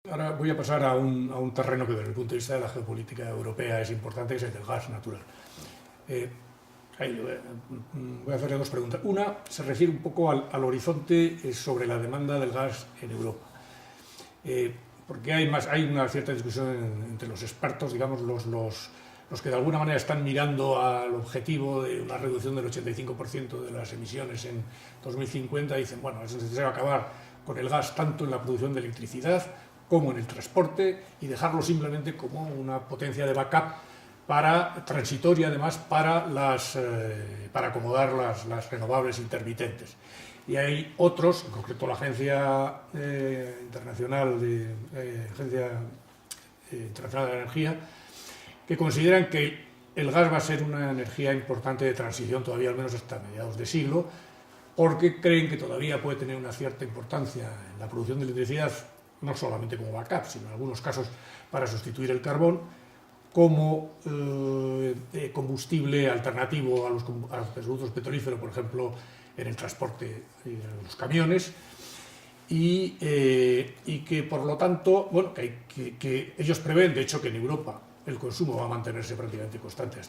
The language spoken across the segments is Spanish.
Ahora voy a pasar a un terreno que desde el punto de vista de la geopolítica europea es importante, que es el del gas natural. Eh, voy a hacerle dos preguntas. Una se refiere un poco al horizonte sobre la demanda del gas en Europa. Porque hay una cierta discusión entre los expertos, digamos, los que de alguna manera están mirando al objetivo de una reducción del 85% de las emisiones en 2050, dicen, bueno, es necesario acabar con el gas tanto en la producción de electricidad como en el transporte y dejarlo simplemente como una potencia de backup transitoria además para acomodar las renovables intermitentes. Y hay otros, en concreto la Agencia Internacional de Energía, que consideran que el gas va a ser una energía importante de transición todavía al menos hasta mediados de siglo, porque creen que todavía puede tener una cierta importancia en la producción de electricidad, no solamente como backup, sino en algunos casos para sustituir el carbón, como combustible alternativo a los productos petrolíferos, por ejemplo, en el transporte y en los camiones, y que por lo tanto, bueno, que ellos prevén, de hecho, que en Europa el consumo va a mantenerse prácticamente constante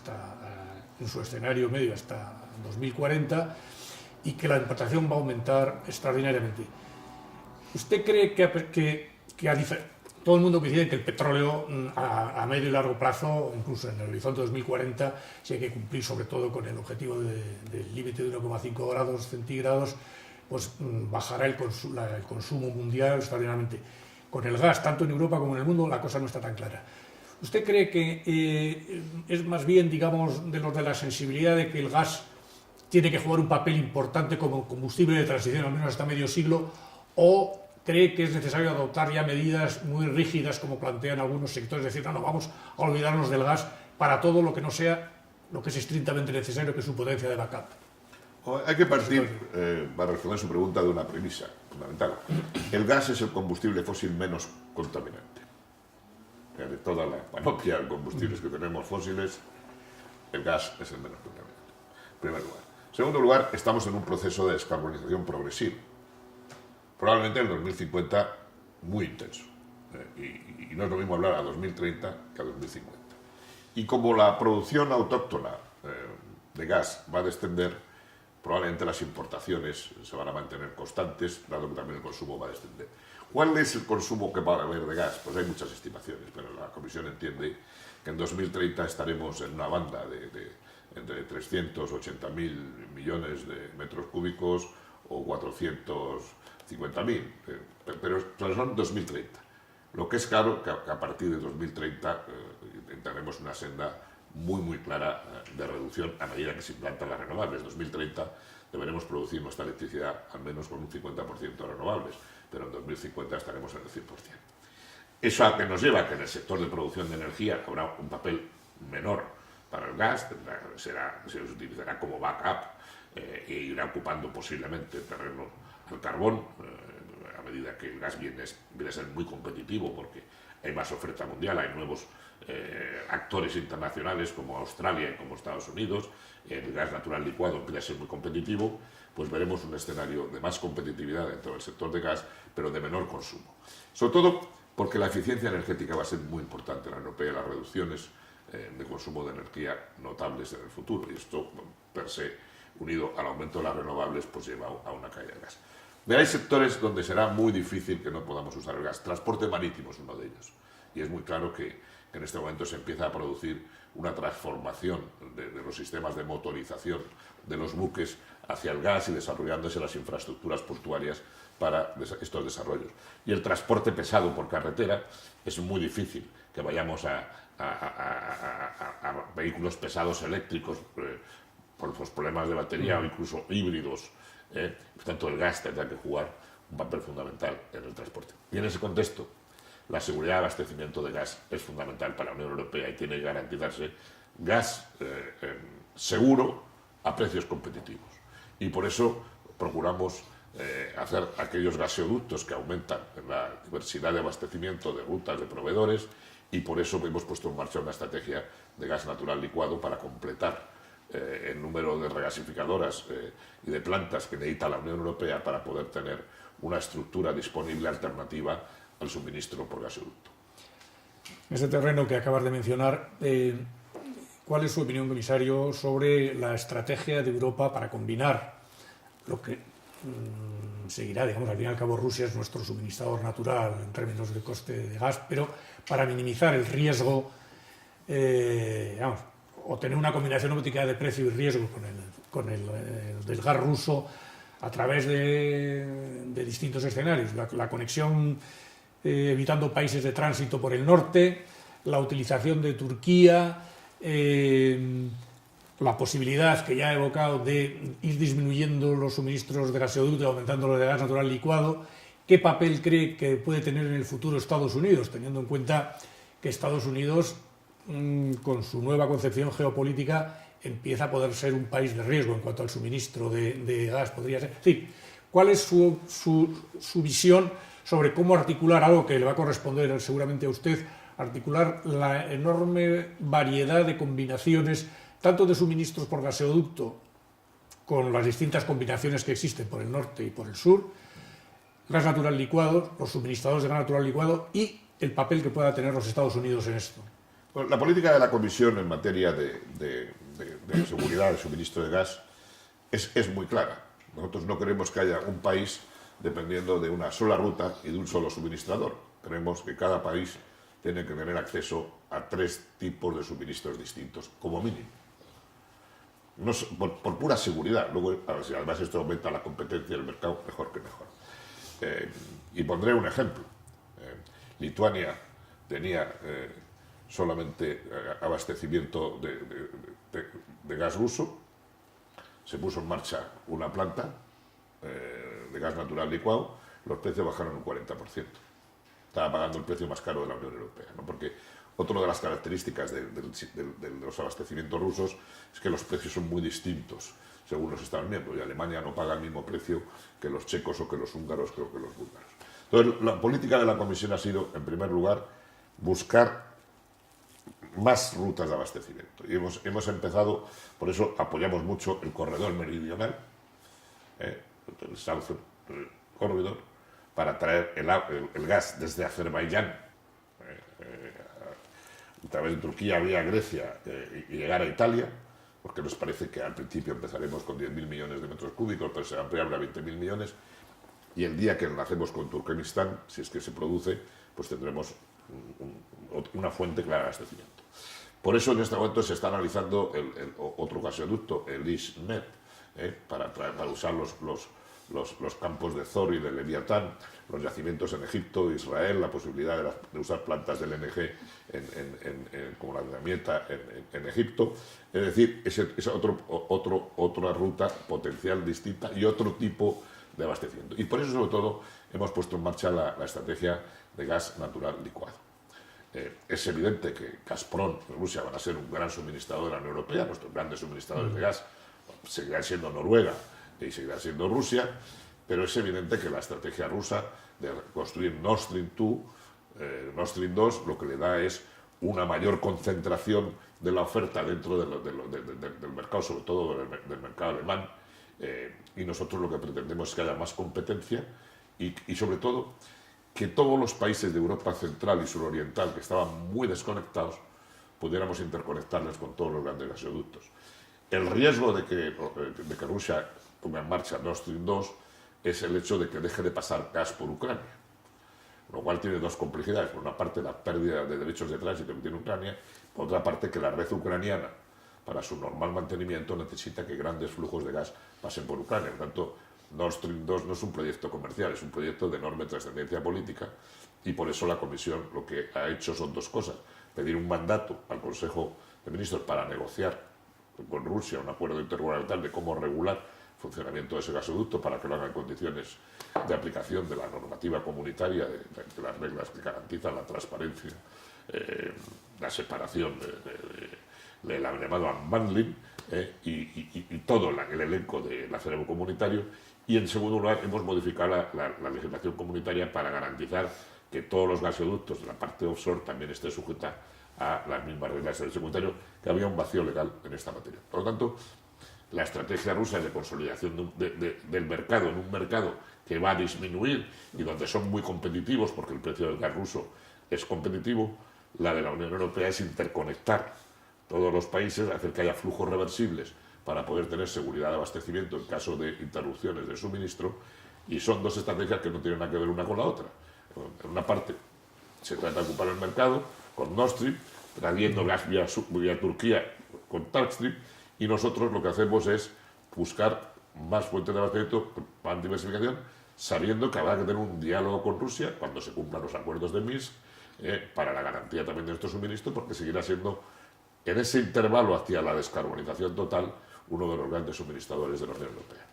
en su escenario medio hasta 2040 y que la importación va a aumentar extraordinariamente. ¿Usted cree que todo el mundo coincide que el petróleo a medio y largo plazo, incluso en el horizonte 2040, si hay que cumplir sobre todo con el objetivo del límite de 1,5 grados centígrados, pues bajará el consumo mundial extraordinariamente? Con el gas, tanto en Europa como en el mundo, la cosa no está tan clara. ¿Usted cree que es más bien, digamos, de los de la sensibilidad de que el gas tiene que jugar un papel importante como combustible de transición, al menos hasta medio siglo, o cree que es necesario adoptar ya medidas muy rígidas como plantean algunos sectores, es decir, no, vamos a olvidarnos del gas para todo lo que no sea lo que es estrictamente necesario, que es su potencia de backup? Hay que partir, para responder su pregunta, de una premisa fundamental. El gas es el combustible fósil menos contaminante. De toda la panoplia de combustibles que tenemos fósiles, el gas es el menos contaminante, en primer lugar. En segundo lugar, estamos en un proceso de descarbonización progresivo. Probablemente en el 2050 muy intenso. Y no es lo mismo hablar a 2030 que a 2050. Y como la producción autóctona de gas va a descender, probablemente las importaciones se van a mantener constantes, dado que también el consumo va a descender. ¿Cuál es el consumo que va a haber de gas? Pues hay muchas estimaciones, pero la Comisión entiende que en 2030 estaremos en una banda de entre 380.000 millones de metros cúbicos o 450.000, pero son 2030. Lo que es claro que a partir de 2030 tendremos una senda muy clara de reducción a medida que se implantan las renovables. En 2030 deberemos producir nuestra electricidad al menos con un 50% de renovables, pero en 2050 estaremos en el 100%. Eso a que nos lleva a que en el sector de producción de energía habrá un papel menor para el gas, se utilizará como backup e irá ocupando posiblemente terreno al carbón, a medida que el gas viene a ser muy competitivo porque hay más oferta mundial, hay nuevos actores internacionales como Australia y como Estados Unidos, el gas natural licuado empieza a ser muy competitivo, pues veremos un escenario de más competitividad dentro del sector de gas, pero de menor consumo. Sobre todo porque la eficiencia energética va a ser muy importante en la Unión Europea, las reducciones de consumo de energía notables en el futuro, y esto per se, unido al aumento de las renovables, pues lleva a una caída de gas. Hay sectores donde será muy difícil que no podamos usar el gas. Transporte marítimo es uno de ellos, y es muy claro que en este momento se empieza a producir una transformación de los sistemas de motorización de los buques hacia el gas y desarrollándose las infraestructuras portuarias para estos desarrollos. Y el transporte pesado por carretera es muy difícil que vayamos a vehículos pesados eléctricos por los problemas de batería o incluso híbridos. Por tanto, el gas tendrá que jugar un papel fundamental en el transporte. Y en ese contexto, la seguridad de abastecimiento de gas es fundamental para la Unión Europea y tiene que garantizarse gas seguro a precios competitivos. Y por eso procuramos hacer aquellos gaseoductos que aumentan la diversidad de abastecimiento de rutas de proveedores, y por eso hemos puesto en marcha una estrategia de gas natural licuado para completar el número de regasificadoras y de plantas que necesita la Unión Europea para poder tener una estructura disponible alternativa al suministro por gasoducto. En ese terreno que acabas de mencionar, ¿cuál es su opinión, comisario, sobre la estrategia de Europa para combinar lo que seguirá, digamos, al fin y al cabo Rusia es nuestro suministrador natural en términos de coste de gas, pero para minimizar el riesgo, o tener una combinación óptica de precio y riesgo con el del gas ruso a través de distintos escenarios, la conexión evitando países de tránsito por el norte, la utilización de Turquía, la posibilidad que ya he evocado de ir disminuyendo los suministros de gasoducto y aumentando los de gas natural licuado. ¿Qué papel cree que puede tener en el futuro Estados Unidos, teniendo en cuenta que Estados Unidos, con su nueva concepción geopolítica, empieza a poder ser un país de riesgo en cuanto al suministro de gas? Podría ser. Es decir, ¿cuál es su visión sobre cómo articular algo que le va a corresponder seguramente a usted, articular la enorme variedad de combinaciones, tanto de suministros por gasoducto, con las distintas combinaciones que existen por el norte y por el sur, gas natural licuado, los suministradores de gas natural licuado y el papel que pueda tener los Estados Unidos en esto? Bueno, la política de la Comisión en materia de seguridad de suministro de gas es muy clara. Nosotros no queremos que haya un país dependiendo de una sola ruta y de un solo suministrador. Creemos que cada país tiene que tener acceso a 3 tipos de suministros distintos, como mínimo. No, por pura seguridad. Luego, si además esto aumenta la competencia del mercado, mejor que mejor. Y pondré un ejemplo. Lituania tenía solamente abastecimiento de gas ruso. Se puso en marcha una planta de gas natural licuado, los precios bajaron un 40%. Estaba pagando el precio más caro de la Unión Europea, ¿no? Porque otra de las características de los abastecimientos rusos es que los precios son muy distintos según los Estados miembros, y Alemania no paga el mismo precio que los checos o que los húngaros o que los búlgaros. Entonces, la política de la Comisión ha sido, en primer lugar, buscar más rutas de abastecimiento. Y hemos empezado, por eso apoyamos mucho el corredor meridional, el South Corridor, para traer el gas desde Azerbaiyán a través de Turquía, vía Grecia, y llegar a Italia, porque nos parece que al principio empezaremos con 10.000 millones de metros cúbicos, pero se va a ampliar a 20.000 millones, y el día que nacemos con Turkmenistán, si es que se produce, pues tendremos una fuente clara de abastecimiento. Por eso en este momento se está analizando otro gasoducto, el ISMED, para usar los campos de Zohr y de Leviatán, los yacimientos en Egipto, Israel, la posibilidad de usar plantas del LNG como la dinamita en Egipto. Es decir, es otra ruta potencial distinta y otro tipo de abastecimiento. Y por eso, sobre todo, hemos puesto en marcha la estrategia de gas natural licuado. Es evidente que Gazprom y Rusia van a ser un gran suministrador de la Unión Europea. Nuestros grandes suministradores de gas seguirán siendo Noruega y seguirá siendo Rusia, pero es evidente que la estrategia rusa de construir Nord Stream 2, Nord Stream 2, lo que le da es una mayor concentración de la oferta dentro del mercado, sobre todo del mercado alemán, y nosotros lo que pretendemos es que haya más competencia y sobre todo que todos los países de Europa central y suroriental que estaban muy desconectados pudiéramos interconectarles con todos los grandes gasoductos. El riesgo de que Rusia ponga en marcha Nord Stream 2 es el hecho de que deje de pasar gas por Ucrania, lo cual tiene dos complejidades. Por una parte, la pérdida de derechos de tránsito que tiene Ucrania, por otra parte, que la red ucraniana, para su normal mantenimiento, necesita que grandes flujos de gas pasen por Ucrania. Por tanto, Nord Stream 2 no es un proyecto comercial, es un proyecto de enorme trascendencia política, y por eso la Comisión lo que ha hecho son dos cosas: pedir un mandato al Consejo de Ministros para negociar con Rusia un acuerdo intergubernamental de cómo regular el funcionamiento de ese gasoducto para que lo haga en condiciones de aplicación de la normativa comunitaria, de las reglas que garantizan la transparencia, la separación del llamado unbundling, y todo el elenco del acervo comunitario. Y en segundo lugar, hemos modificado la legislación comunitaria para garantizar que todos los gasoductos de la parte offshore también estén sujeta a las mismas reglas del secundario, que había un vacío legal en esta materia. Por lo tanto, la estrategia rusa de consolidación del mercado en un mercado que va a disminuir y donde son muy competitivos porque el precio del gas ruso es competitivo, la de la Unión Europea es interconectar todos los países, hacer que haya flujos reversibles para poder tener seguridad de abastecimiento en caso de interrupciones de suministro, y son dos estrategias que no tienen nada que ver una con la otra. En una parte se trata de ocupar el mercado con Nord Stream, trayendo gas vía Turquía con South Stream, y nosotros lo que hacemos es buscar más fuentes de abastecimiento, más diversificación, sabiendo que habrá que tener un diálogo con Rusia cuando se cumplan los acuerdos de Minsk, para la garantía también de nuestro suministro, porque seguirá siendo, en ese intervalo hacia la descarbonización total, uno de los grandes suministradores de la Unión Europea.